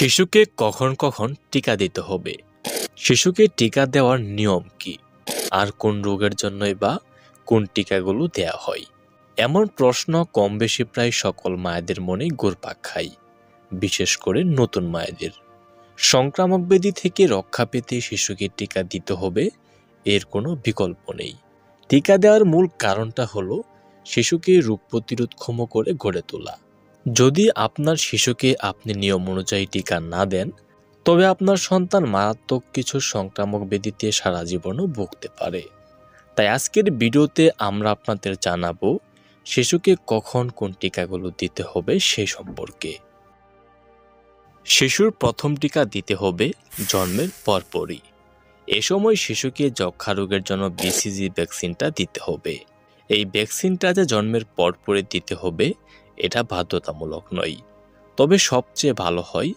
শিশুকে কখন কখন টিকা দিতে হবে? শিশুকে টিকা দেওয়ার নিয়ম কি? আর কোন রোগের জন্যই বা কোন টিকাগুলো দেয়া হয়? এমন প্রশ্ন কম বেশি প্রায় সকল মায়েদের মনে ঘুরপাক খায়, বিশেষ করে নতুন মায়েদের। সংক্রামক ব্যাধি থেকে রক্ষা পেতে শিশুকে টিকা দিতে হবে, এর কোনো বিকল্প নেই। টিকা দেওয়ার মূল কারণটা হলো শিশুকে রোগ প্রতিরোধক্ষম করে গড়ে তোলা। যদি আপনার শিশুকে আপনি নিয়ম অনুযায়ী টিকা না দেন, তবে আপনার সন্তান মারাত্মক কিছু সংক্রামক ব্যাধিতে সারা জীবনও ভুগতে পারে। তাই আজকের ভিডিওতে আমরা আপনাদের জানাবো শিশুকে কখন কোন টিকাগুলো দিতে হবে সেই সম্পর্কে। শিশুর প্রথম টিকা দিতে হবে জন্মের পরপরই। এ সময় শিশুকে যক্ষ্মা রোগের জন্য বিসিজি ভ্যাকসিনটা দিতে হবে। এই ভ্যাকসিনটা যে জন্মের পরপরই দিতে হবে এটা বাধ্যতামূলক নয়, তবে সবচেয়ে ভালো হয়